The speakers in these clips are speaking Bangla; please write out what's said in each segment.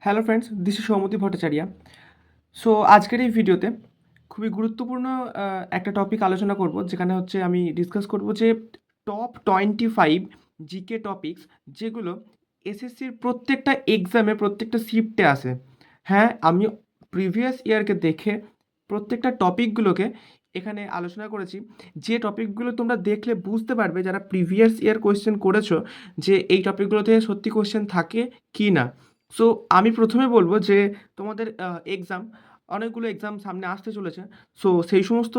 Hello friends, this is Soumati Bhattacharya. So আজকের এই ভিডিওতে খুবই গুরুত্বপূর্ণ একটা টপিক আলোচনা করব, যেখানে হচ্ছে আমি ডিসকাস করব যে টপ 25 জিকে টপিকস যেগুলো এসএসসির প্রত্যেকটা এক্সামে প্রত্যেকটা শিফটে আসে। হ্যাঁ, আমি প্রিভিয়াস ইয়ারকে দেখে প্রত্যেকটা টপিকগুলোকে এখানে আলোচনা করেছি, যে টপিকগুলো তোমরা দেখলে বুঝতে পারবে যারা প্রিভিয়াস ইয়ার কোয়েশ্চেন করেছো যে এই টপিকগুলোতে সত্যি কোয়েশ্চেন থাকে কি না। সো আমি প্রথমে বলবো যে তোমাদের এক্সাম, অনেকগুলো এক্সাম সামনে আসতে চলেছে। সো সেই সমস্ত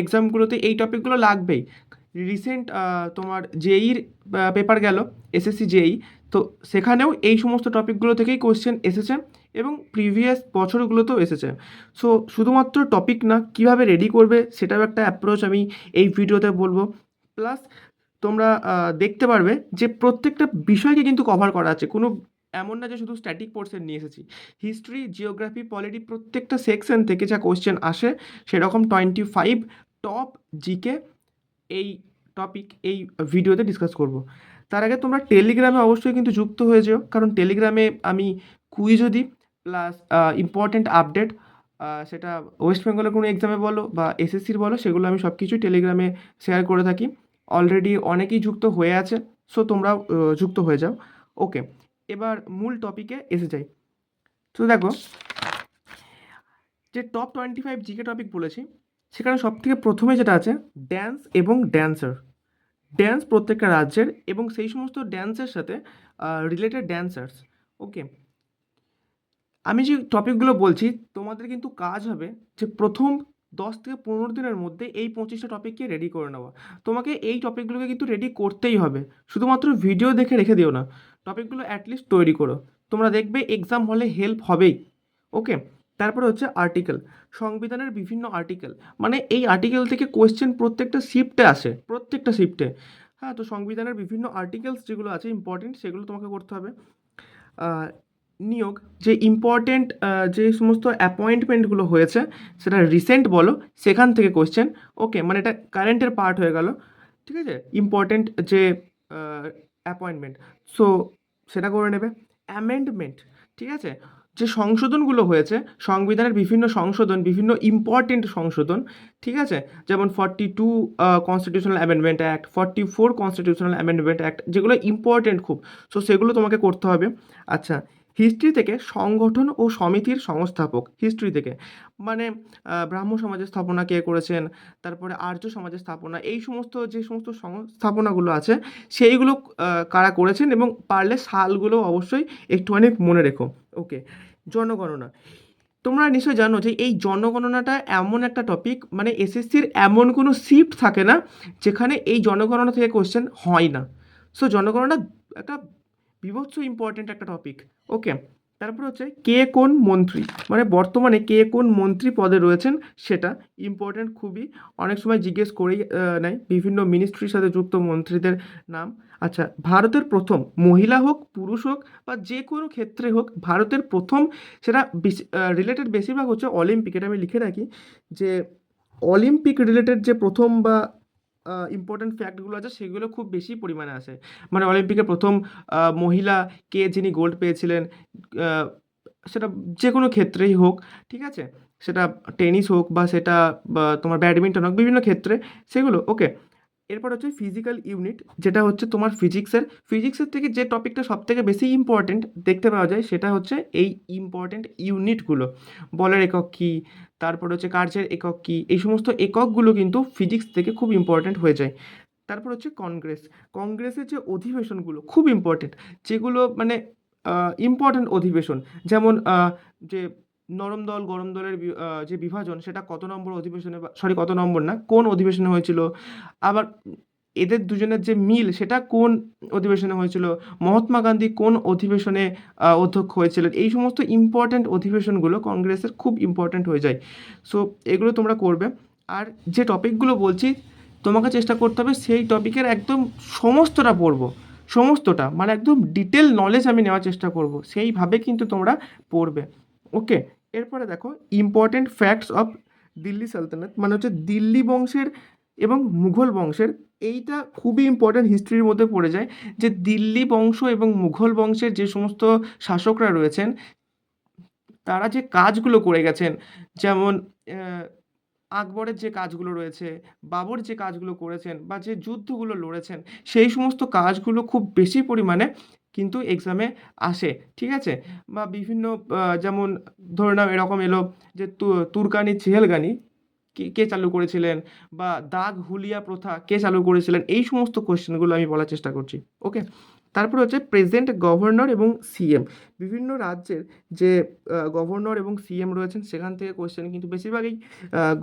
এক্সামগুলোতে এই টপিকগুলো লাগবেই। রিসেন্ট তোমার জেইর পেপার গেল, এসএসসি জেই, তো সেখানেও এই সমস্ত টপিকগুলো থেকেই কোয়েশ্চেন এসেছে এবং প্রিভিয়াস বছরগুলোতেও এসেছে। সো শুধুমাত্র টপিক না, কিভাবে রেডি করবে সেটাও একটা অ্যাপ্রোচ আমি এই ভিডিওতে বলবো। প্লাস তোমরা দেখতে পারবে যে প্রত্যেকটা বিষয়কে কিন্তু কভার করা আছে, কোনো এমন না যে শুধু স্ট্যাটিক পোর্শন নিয়ে এসেছি। হিস্ট্রি, জিওগ্রাফি, পলিটি প্রত্যেকটা সেকশন থেকে যা কোয়েশ্চেন আসে সেরকম 25 টপ জিকে এই টপিক এই ভিডিওতে ডিসকাস করব। তার আগে তোমরা টেলিগ্রামে অবশ্যই কিন্তু যুক্ত হয়ে যেও, কারণ টেলিগ্রামে আমি কুইজও দিই, প্লাস ইম্পর্ট্যান্ট আপডেট, সেটা ওয়েস্ট বেঙ্গলের কোনো এক্সামে বলো বা এসএসসির বলো, সেগুলো আমি সব কিছু টেলিগ্রামে শেয়ার করে থাকি। অলরেডি অনেকেই যুক্ত হয়ে আছে, সো তোমরাও যুক্ত হয়ে যাও। ওকে, এবার মূল টপিকে এসে যাই। তো দেখো, যে টপ 25 জিকে টপিক বলেছি, সেখানে সব থেকে প্রথমে যেটা আছে ড্যান্স এবং ড্যান্সার। ড্যান্স প্রত্যেকটা রাজ্যের এবং সেই সমস্ত ড্যান্সের সাথে রিলেটেড ড্যান্সার্স। ওকে, আমি যে টপিকগুলো বলছি তোমাদের কিন্তু কাজ হবে যে প্রথম 10 থেকে 15 দিনের মধ্যে এই 25টা টপিককে রেডি করে নেওয়া। তোমাকে এই টপিকগুলোকে কিন্তু রেডি করতেই হবে, শুধুমাত্র ভিডিও দেখে রেখে দিও না, টপিকগুলো অ্যাটলিস্ট তৈরি করো। তোমরা দেখবে এক্সাম হলে হেল্প হবেই। ওকে, তারপরে হচ্ছে আর্টিকেল, সংবিধানের বিভিন্ন আর্টিকেল, মানে এই আর্টিকেল থেকে কোয়েশ্চেন প্রত্যেকটা শিফটে আসে, প্রত্যেকটা শিফটে। হ্যাঁ, তো সংবিধানের বিভিন্ন আর্টিকেলস যেগুলো আছে ইম্পর্টেন্ট, সেগুলো তোমাকে করতে হবে। নিয়োগ, যে ইম্পর্টেন্ট যে সমস্ত অ্যাপয়েন্টমেন্টগুলো হয়েছে, সেটা রিসেন্ট বলো, সেখান থেকে কোয়েশ্চেন। ওকে, মানে এটা কারেন্টের পার্ট হয়ে গেল, ঠিক আছে। ইম্পর্টেন্ট যে অ্যাপয়েন্টমেন্ট, সো সেটা করে নেবে। অ্যামেন্ডমেন্ট, ঠিক আছে, যে সংশোধনগুলো হয়েছে, সংবিধানের বিভিন্ন সংশোধন, বিভিন্ন ইম্পর্টেন্ট সংশোধন, ঠিক আছে, যেমন 42 constitutional amendment act, 44 constitutional amendment act, যেগুলো ইম্পর্টেন্ট খুব, সো সেগুলো তোমাকে করতে হবে। আচ্ছা, হিস্ট্রি থেকে সংগঠন ও সমিতির সংস্থাপক, হিস্ট্রি থেকে মানে ব্রাহ্ম সমাজের স্থাপনা কে করেছেন, তারপরে আর্য সমাজের স্থাপনা, এই সমস্ত যে সমস্ত সংস্থাপনাগুলো আছে সেইগুলো কারা করেছেন, এবং পারলে সালগুলো অবশ্যই একটুখানি মনে রেখো। ওকে, জনগণনা, তোমরা নিশ্চয়ই জানো যে এই জনগণনাটা এমন একটা টপিক, মানে এসএসসির এমন কোনো শিফট থাকে না যেখানে এই জনগণনা থেকে কোশ্চেন হয় না। সো জনগণনা একটা বিভৎস ইম্পর্টেন্ট একটা টপিক। ওকে, তারপর হচ্ছে কে কোন মন্ত্রী, মানে বর্তমানে কে কোন মন্ত্রী পদে রয়েছেন, সেটা ইম্পর্টেন্ট খুবই, অনেক সময় জিজ্ঞেস করেই নেয় বিভিন্ন মিনিস্ট্রির সাথে যুক্ত মন্ত্রীদের নাম। আচ্ছা, ভারতের প্রথম, মহিলা হোক পুরুষ হোক বা যে কোনো ক্ষেত্রে হোক, ভারতের প্রথম, সেটা রিলেটেড বেশিরভাগ হচ্ছে অলিম্পিক, এটা আমি লিখে রাখি যে অলিম্পিক রিলেটেড যে প্রথম বা ইম্পর্টেন্ট ফ্যাক্টগুলো আছে সেগুলো খুব বেশি পরিমাণে আসে। মানে অলিম্পিকে প্রথম মহিলা কে যিনি গোল্ড পেয়েছিলেন, আহ, সেটা যে কোনো ক্ষেত্রেই হোক, ঠিক আছে, সেটা টেনিস হোক বা সেটা বা তোমার ব্যাডমিন্টন হোক, বিভিন্ন ক্ষেত্রে সেগুলো। ওকে, এরপর হচ্ছে ফিজিক্যাল ইউনিট, যেটা হচ্ছে তোমার ফিজিক্সের থেকে যে টপিকটা সব থেকে বেশি ইম্পর্টেন্ট দেখতে পাওয়া যায় সেটা হচ্ছে এই ইম্পর্টেন্ট ইউনিটগুলো। বলের একক কী, তারপর হচ্ছে কার্যের একক কী, এই সমস্ত এককগুলো কিন্তু ফিজিক্স থেকে খুব ইম্পর্টেন্ট হয়ে যায়। তারপর হচ্ছে কংগ্রেসের যে অধিবেশনগুলো খুব ইম্পর্টেন্ট, যেগুলো মানে ইম্পর্টেন্ট অধিবেশন, যেমন যে নরম দল গরম দলের যে বিভাজন, সেটা কত নম্বর অধিবেশনে, সরি কত নম্বর না, কোন অধিবেশনে হয়েছিল। আবার এদের দুজনের যে মিল, সেটা কোন অধিবেশনে হয়েছিল। মহাত্মা গান্ধী কোন অধিবেশনে অধ্যক্ষ হয়েছিলেন। এই সমস্ত ইম্পর্ট্যান্ট অধিবেশনগুলো কংগ্রেসের খুব ইম্পর্ট্যান্ট হয়ে যায়। সো এগুলো তোমরা করবে। আর যে টপিকগুলো বলছি, তোমাকে চেষ্টা করতে হবে সেই টপিকের একদম সমস্তটা পড়বো, সমস্তটা মানে একদম ডিটেল নলেজ আমি নেওয়ার চেষ্টা করব, সেইভাবে কিন্তু তোমরা পড়বে। ওকে, এরপরে দেখো ইম্পর্টেন্ট ফ্যাক্টস অফ দিল্লি সালতানাত, মানে হচ্ছে দিল্লি বংশের এবং মুঘল বংশের, এইটা খুবই ইম্পর্টেন্ট, হিস্ট্রির মধ্যে পড়ে যায় যে দিল্লি বংশ এবং মুঘল বংশের যে সমস্ত শাসকরা রয়েছেন, তারা যে কাজগুলো করে গেছেন, যেমন আকবরের যে কাজগুলো রয়েছে, বাবর যে কাজগুলো করেছেন বা যে যুদ্ধগুলো লড়েছেন, সেই সমস্ত কাজগুলো খুব বেশি পরিমাণে কিন্তু এক্সামে আসে, ঠিক আছে? বা বিভিন্ন যেমন ধরে নাও এরকম এলো যে তুর্কানি চেহেলগানি কে কে চালু করেছিলেন? বা দাগ হুলিয়া প্রথা কে চালু করেছিলেন? এই সমস্ত কোয়েশ্চেনগুলো আমি বলার চেষ্টা করছি। ওকে? তারপরে হচ্ছে প্রেজেন্ট গভর্নর এবং সিএম। বিভিন্ন রাজ্যের যে গভর্নর এবং সিএম রয়েছেন সেখান থেকে কোয়েশ্চেন কিন্তু বেশিরভাগই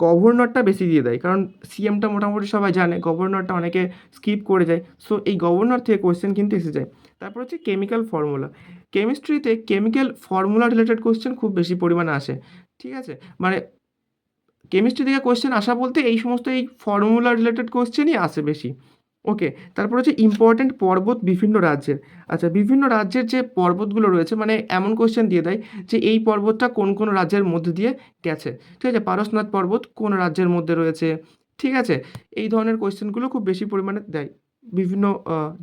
গভর্নরটা বেশি দিয়ে দেয়। কারণ সিএমটা মোটামুটি সবাই জানে, গভর্নরটা অনেকে স্কিপ করে যায়। সো এই গভর্নর থেকে কোয়েশ্চেন কিন্তু এসে যায়। তারপর হচ্ছে কেমিক্যাল ফর্মুলা। কেমিস্ট্রিতে কেমিক্যাল ফর্মুলা রিলেটেড কোয়েশ্চেন খুব বেশি পরিমাণে আসে। ঠিক আছে? মানে কেমিস্ট্রি থেকে কোয়েশ্চেন আসা বলতে এই সমস্ত এই ফর্মুলা রিলেটেড কোয়েশ্চেনই আসে বেশি। ওকে, তারপর হচ্ছে ইম্পর্টেন্ট পর্বত বিভিন্ন রাজ্যের। আচ্ছা, বিভিন্ন রাজ্যের যে পর্বতগুলো রয়েছে মানে এমন কোয়েশ্চেন দিয়ে দেয় যে এই পর্বতটা কোন কোন রাজ্যের মধ্যে দিয়ে গেছে। ঠিক আছে, পারসনাথ পর্বত কোন রাজ্যের মধ্যে রয়েছে, ঠিক আছে? এই ধরনের কোয়েশ্চেনগুলো খুব বেশি পরিমাণে দেয় বিভিন্ন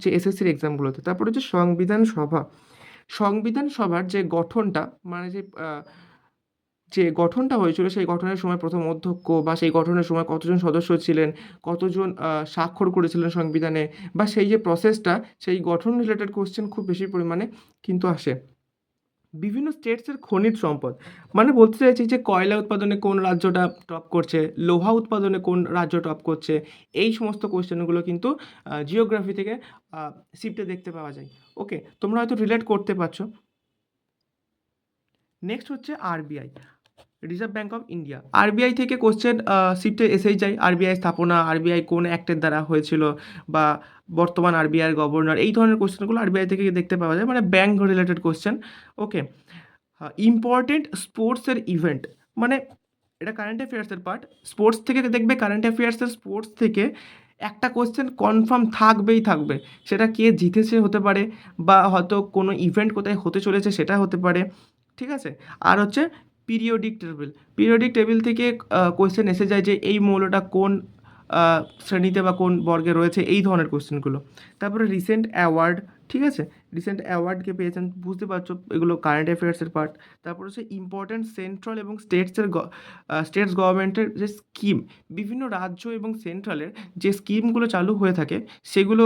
যে এসএসসির এক্সামগুলোতে। তারপর হচ্ছে সংবিধান সভা। সংবিধান সভার যে গঠনটা মানে যে গঠনটা হয়েছিল সেই গঠনের সময় প্রথম অধ্যক্ষ বা সেই গঠনের সময় কতজন সদস্য ছিলেন, কতজন স্বাক্ষর করেছিলেন সংবিধানে, বা সেই যে প্রসেসটা সেই গঠন রিলেটেড কোয়েশ্চেন খুব বেশি পরিমাণে কিন্তু আসে। বিভিন্ন স্টেটসের খনিজ সম্পদ, মানে বলতে চাইছি যে কয়লা উৎপাদনে কোন রাজ্যটা টপ করছে, লোহা উৎপাদনে কোন রাজ্য টপ করছে, এই সমস্ত কোয়েশ্চেনগুলো কিন্তু জিওগ্রাফি থেকে শিফটে দেখতে পাওয়া যায়। ওকে, তোমরা হয়তো রিলেট করতে পারছো। নেক্সট হচ্ছে RBI, reserve bank of India. RBI থেকে কোশ্চেন শিফটে এসেই যায়। আরবিআই স্থাপনা, আরবিআই কোন অ্যাক্টের দ্বারা হয়েছিল, বা বর্তমান আরবিআইয়ের গভর্নর, এই ধরনের কোশ্চেনগুলো আরবিআই থেকে দেখতে পাওয়া যায়, মানে ব্যাঙ্ক রিলেটেড কোশ্চেন। ওকে, ইম্পর্টেন্ট স্পোর্টসের ইভেন্ট, মানে এটা কারেন্ট অ্যাফেয়ার্সের পার্ট। স্পোর্টস থেকে দেখবে, কারেন্ট অ্যাফেয়ার্সের স্পোর্টস থেকে একটা কোশ্চেন কনফার্ম থাকবেই থাকবে। সেটা কে জিতেছে হতে পারে, বা হয়তো কোনো ইভেন্ট কোথায় হতে চলেছে সেটা হতে পারে, ঠিক আছে? আর হচ্ছে পিরিয়ডিক টেবিল। পিরিয়ডিক টেবিল থেকে কোয়েশ্চেন এসে যায় যে এই মৌলটা কোন শ্রেণীতে বা কোন বর্গে রয়েছে, এই ধরনের কোয়েশ্চেনগুলো। তারপরে রিসেন্ট অ্যাওয়ার্ড, ঠিক আছে? রিসেন্ট অ্যাওয়ার্ডকে পেয়েছেন, বুঝতে পারছো এগুলো কারেন্ট অ্যাফেয়ার্সের পার্ট। তারপর হচ্ছে ইম্পর্ট্যান্ট সেন্ট্রাল এবং স্টেটস গভর্নমেন্টের যে স্কিম, বিভিন্ন রাজ্য এবং সেন্ট্রালের যে স্কিমগুলো চালু হয়ে থাকে সেগুলো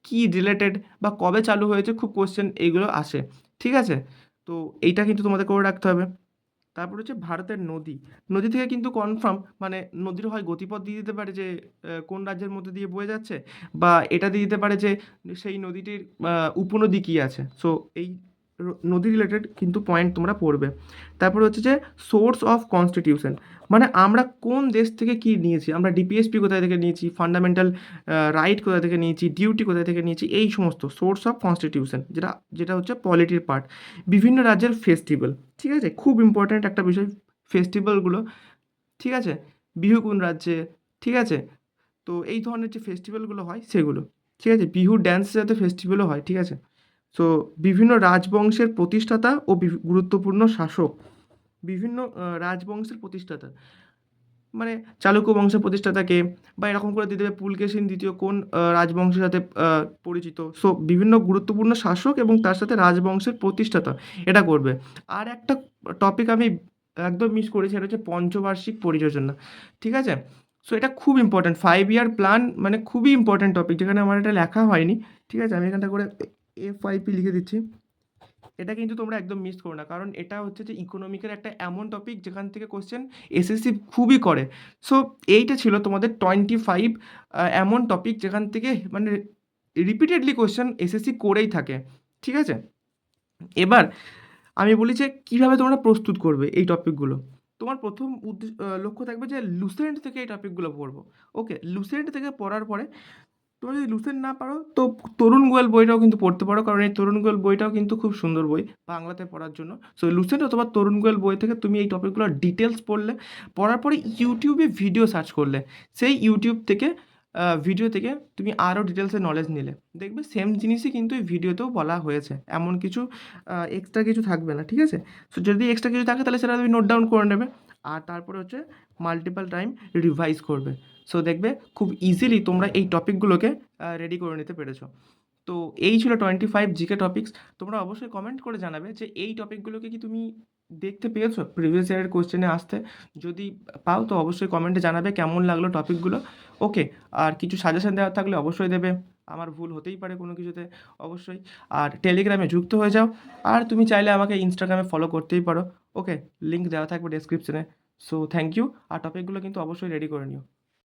কি রিলেটেড বা কবে চালু হয়েছে, খুব কোয়েশ্চেন এইগুলো আসে, ঠিক আছে? তো এইটা কিন্তু তোমাদের করে রাখতে হবে। তারপর হচ্ছে ভারতের নদী। নদী থেকে কিন্তু কনফার্ম মানে নদীর হয় গতিপথ দিয়ে দিতে পারে যে কোন রাজ্যের মধ্যে দিয়ে বয়ে যাচ্ছে, বা এটা দিয়ে দিতে পারে যে সেই নদীটির উপনদী কী আছে। সো এই নদী রিলেটেড কিন্তু পয়েন্ট তোমরা পড়বে। তারপর হচ্ছে যে সোর্স অফ কনস্টিটিউশন, মানে আমরা কোন দেশ থেকে কি নিয়েছি, আমরা ডিপিএসপি কোথায় থেকে নিয়েছি, ফান্ডামেন্টাল রাইট কোথা থেকে নিয়েছি, ডিউটি কোথায় থেকে নিয়েছি, এই সমস্ত সোর্স অফ কনস্টিটিউশন, যেটা যেটা হচ্ছে পলিটির পার্ট। বিভিন্ন রাজ্যের ফেস্টিভ্যাল, ঠিক আছে? খুব ইম্পর্ট্যান্ট একটা বিষয় ফেস্টিভ্যালগুলো, ঠিক আছে? বিহু কোন রাজ্যে, ঠিক আছে? তো এই ধরনের যে ফেস্টিভ্যালগুলো হয় সেগুলো, ঠিক আছে? বিহু ড্যান্সের সাথে ফেস্টিভ্যালও হয়, ঠিক আছে? সো বিভিন্ন রাজবংশের প্রতিষ্ঠাতা ও গুরুত্বপূর্ণ শাসক, বিভিন্ন রাজবংশের প্রতিষ্ঠাতা, মানে চালুক্য বংশের প্রতিষ্ঠাতা কে, বা এরকম করে দিয়ে দেবে পুলকেশিন দ্বিতীয় কোন রাজবংশের সাথে পরিচিত। সো বিভিন্ন গুরুত্বপূর্ণ শাসক এবং তার সাথে রাজবংশের প্রতিষ্ঠাতা, এটা করবে। আর একটা টপিক আমি একদম মিস করেছি, এটা হচ্ছে পঞ্চবার্ষিক পরিযোজনা, ঠিক আছে? সো এটা খুব ইম্পর্ট্যান্ট, 5 ইয়ার প্ল্যান, মানে খুবই ইম্পর্ট্যান্ট টপিক, যেখানে আমার এটা লেখা হয়নি, ঠিক আছে? আমি এখানটা করে FYP লিখে দিচ্ছি। এটা কিন্তু তোমরা একদম মিস করো না, কারণ এটা হচ্ছে যে ইকোনমিকের একটা এমন টপিক যেখান থেকে কোশ্চেন এসএসসি খুবই করে। সো এইটা ছিল তোমাদের 25 এমন টপিক যেখান থেকে মানে রিপিটেডলি কোশ্চেন এসএসসি করেই থাকে, ঠিক আছে? এবার আমি বলি যে কীভাবে তোমরা প্রস্তুত করবে এই টপিকগুলো। তোমার প্রথম লক্ষ্য থাকবে যে লুসেন্ট থেকে এই টপিকগুলো পড়বো। ওকে, লুসেন্ট থেকে পড়ার পরে তোমরা যদি লুসেন্ট না পারো তো তরুণ গোয়েল বইটাও কিন্তু পড়তে পারো, কারণ এই তরুণ গোয়েল বইটাও কিন্তু খুব সুন্দর বই বাংলাতে পড়ার জন্য। সো লুসেন্ট অথবা তরুণ গোয়েল বই থেকে তুমি এই টপিকগুলো ডিটেলস পড়লে, পড়ার পরে ইউটিউবে ভিডিও সার্চ করলে, সেই ইউটিউব থেকে ভিডিও থেকে তুমি আরও ডিটেলসে নলেজ নিলে, দেখবে সেম জিনিসই কিন্তু এই ভিডিওতেও বলা হয়েছে, এমন কিছু এক্সট্রা কিছু থাকবে না, ঠিক আছে? সো যদি এক্সট্রা কিছু থাকে তাহলে সেটা তুমি নোট ডাউন করে নেবে, আর তারপরে হচ্ছে মাল্টিপল টাইম রিভাইজ করবে। সো দেখবে খুব ইজিলি তোমরা এই টপিকগুলোকে রেডি করে নিতে পেরেছো। তো এই ছিল 25 জিকে টপিকস। তোমরা অবশ্যই কমেন্ট করে জানাবে যে এই টপিকগুলোকে কি তুমি দেখতে পেয়েছো প্রিভিয়াস ইয়ারের কোশ্চেনে আসতে? যদি পাও তো অবশ্যই কমেন্টে জানাবে কেমন লাগলো টপিকগুলো। ওকে, আর কিছু সাজেশন দেওয়ার থাকলে অবশ্যই দেবে, আমার ভুল হতেই পারে কোনো কিছুতে, অবশ্যই। আর টেলিগ্রামে যুক্ত হয়ে যাও, আর তুমি চাইলে আমাকে ইনস্টাগ্রামে ফলো করতেই পারো। ওকে, লিঙ্ক দেওয়া থাকবে ডেসক্রিপশনে। সো থ্যাংক ইউ, আর টপিকগুলো কিন্তু অবশ্যই রেডি করে নিও।